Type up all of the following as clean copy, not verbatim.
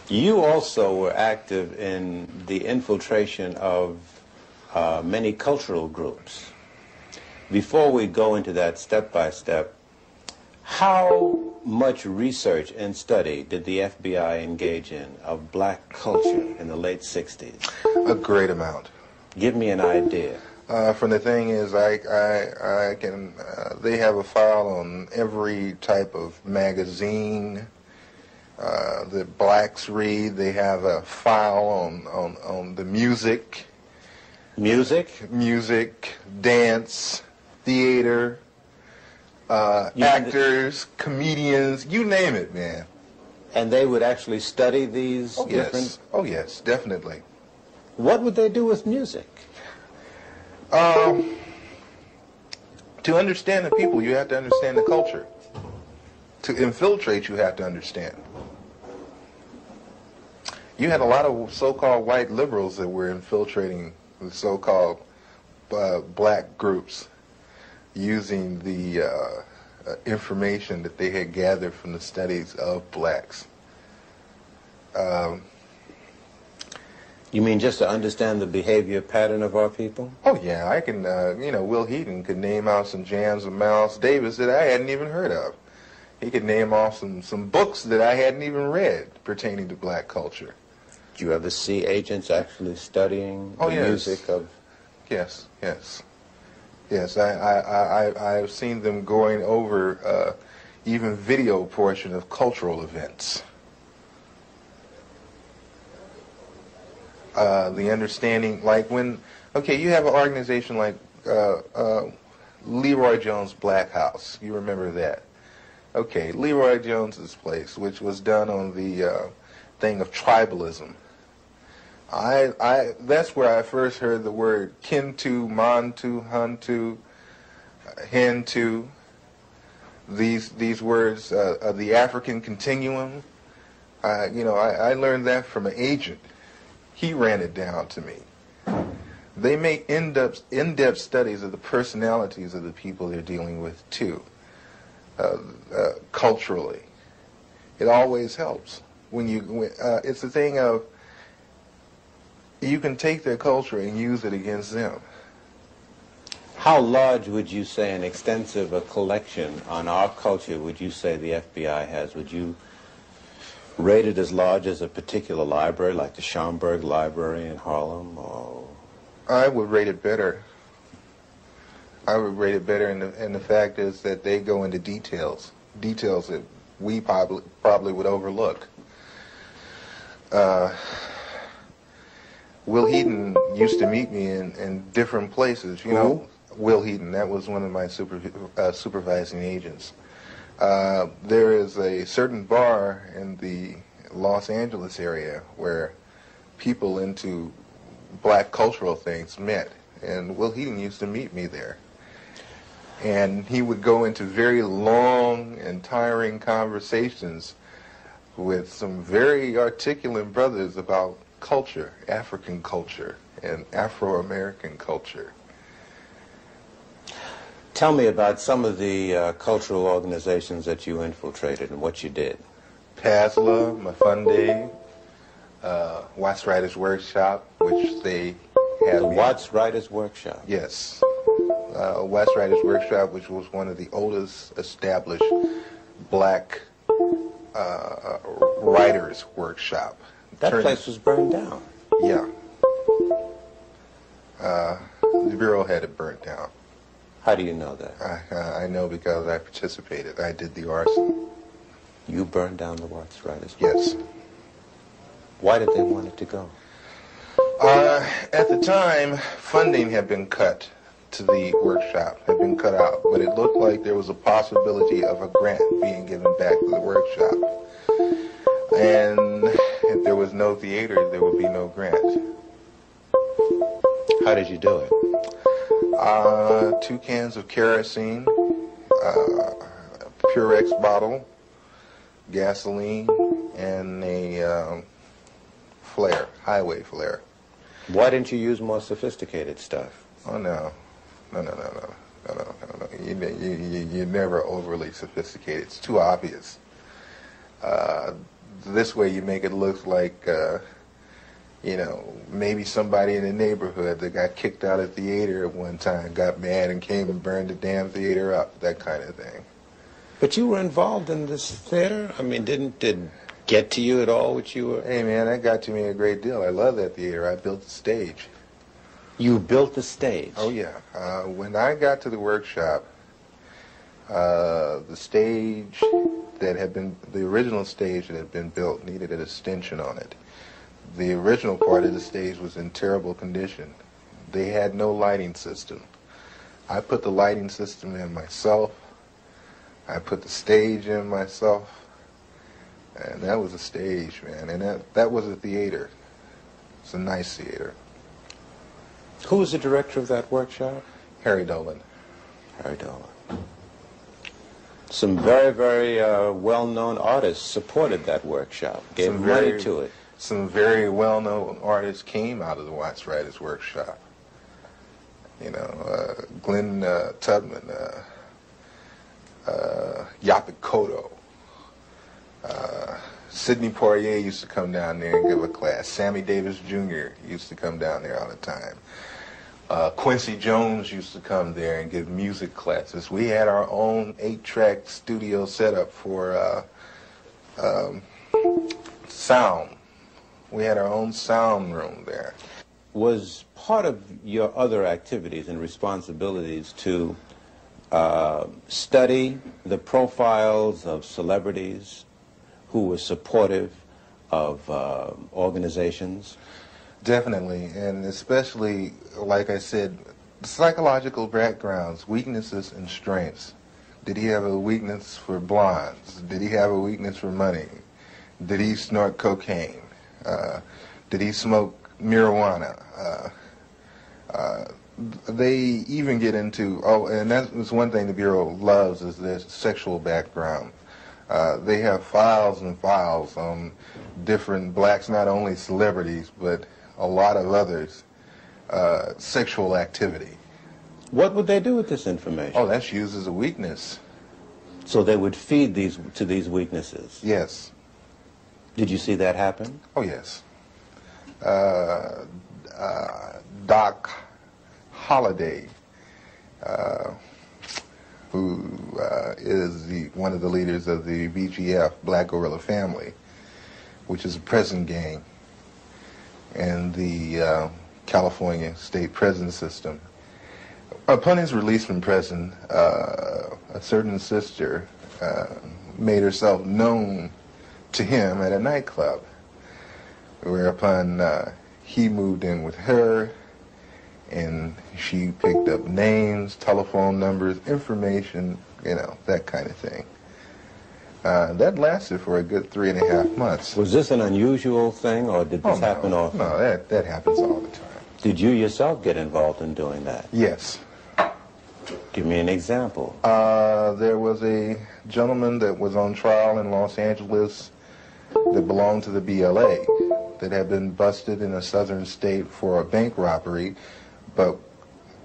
You also were active in the infiltration of many cultural groups. Before we go into that step by step, how much research and study did the FBI engage in of black culture in the late 60s? A great amount. Give me an idea. From the thing is, they have a file on every type of magazine that blacks read. They have a file on the music. Music? Music, dance, theater, actors, comedians, you name it, man. And they would actually study these different... Yes. Oh, yes, definitely. What would they do with music? To understand the people, you have to understand the culture. To infiltrate, you have to understand. You had a lot of so-called white liberals that were infiltrating the so-called black groups using the information that they had gathered from the studies of blacks. You mean just to understand the behavior pattern of our people? Oh, yeah, I can, Will Heaton could name out some jams of Miles Davis that I hadn't even heard of. He could name off some books that I hadn't even read pertaining to black culture. Do you ever see agents actually studying the yes. music of... Yes, yes. Yes, I've seen them going over even video portion of cultural events. The understanding, like when, okay, you have an organization like Leroy Jones' Black House. You remember that? Okay, Leroy Jones's place, which was done on the thing of tribalism. That's where I first heard the word Kintu, Mantu, Huntu, Hintu. These words of the African continuum. I learned that from an agent. He ran it down to me. They make in-depth studies of the personalities of the people they're dealing with too, culturally. It always helps when it's a thing of you can take their culture and use it against them. How large would you say an extensive collection on our culture would you say the FBI has? Would you rate it as large as a particular library, like the Schomburg Library in Harlem? Or I would rate it better. I would rate it better, and the fact is that they go into details that we probably would overlook. Will Heaton used to meet me in different places. You know, Will Heaton, that was one of my supervising agents. There is a certain bar in the Los Angeles area where people into black cultural things met, and Will Heaton used to meet me there. And he would go into very long and tiring conversations with some very articulate brothers about culture, African culture, and Afro-American culture. Tell me about some of the cultural organizations that you infiltrated and what you did. PASLA, Mafunde, Watts Writers Workshop, which they had. The Watts Writers Workshop? Yes. Watts Writers Workshop, which was one of the oldest established black writers' workshop. That place was burned down. Yeah. The Bureau had it burnt down. How do you know that? I know because I participated. I did the arson. You burned down the Watts Writers? Yes. Why did they want it to go? At the time, funding had been cut to the workshop, had been cut out, but it looked like there was a possibility of a grant being given back to the workshop. And if there was no theater, there would be no grant. How did you do it? 2 cans of kerosene, Purex bottle, gasoline, and a flare, highway flare. Why didn't you use more sophisticated stuff? Oh, no. No. You're never overly sophisticated. It's too obvious. this way you make it look like, you know, maybe somebody in the neighborhood that got kicked out of the theater at one time got mad and came and burned the damn theater up, that kind of thing. But you were involved in this theater? I mean, did it get to you at all what you were? Hey, man, that got to me a great deal. I love that theater. I built the stage. You built the stage? Oh, yeah. When I got to the workshop, the stage that had been, the original stage that had been built needed an extension on it. The original part of the stage was in terrible condition. They had no lighting system. I put the lighting system in myself. I put the stage in myself. And that was a stage, man. And that was a theater. It's a nice theater. Who was the director of that workshop? Harry Dolan. Harry Dolan. Some very, very well-known artists supported that workshop, gave money to it. Some very well-known artists came out of the Watts Writers Workshop. You know, Glenn Tubman, Yaphet Kotto. Sidney Poitier used to come down there and give a class. Sammy Davis Jr. used to come down there all the time. Quincy Jones used to come there and give music classes. We had our own 8-track studio setup for sound. We had our own sound room there. Was part of your other activities and responsibilities to study the profiles of celebrities who were supportive of organizations? Definitely, and especially, like I said, psychological backgrounds, weaknesses and strengths. Did he have a weakness for blondes? Did he have a weakness for money? Did he snort cocaine? Did he smoke marijuana? They even get into, oh, and that's one thing the Bureau loves is their sexual background. They have files and files on different blacks, not only celebrities, but a lot of others, sexual activity. What would they do with this information? Oh, that's used as a weakness. So they would feed to these weaknesses? Yes. Did you see that happen? Oh, yes. Doc Holliday, who is one of the leaders of the BGF, Black Guerrilla Family, which is a prison gang in the California state prison system. Upon his release from prison, a certain sister made herself known to him at a nightclub, whereupon he moved in with her, and she picked up names, telephone numbers, information, you know, that kind of thing. That lasted for a good 3.5 months. Was this an unusual thing, or did this happen often? No, that happens all the time. Did you yourself get involved in doing that? Yes. Give me an example. There was a gentleman that was on trial in Los Angeles that belonged to the BLA that had been busted in a southern state for a bank robbery, but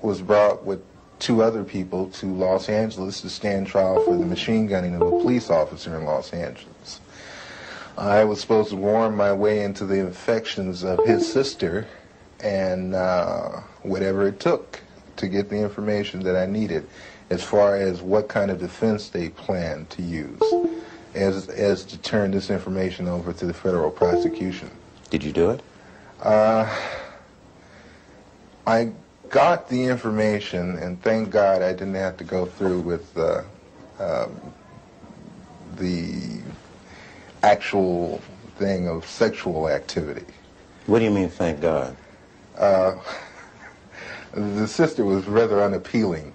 was brought with 2 other people to Los Angeles to stand trial for the machine gunning of a police officer in Los Angeles. I was supposed to worm my way into the affections of his sister and whatever it took to get the information that I needed as far as what kind of defense they planned to use as to turn this information over to the federal prosecution. Did you do it? I got the information, and thank God I didn't have to go through with the actual thing of sexual activity. What do you mean, thank God? The sister was rather unappealing.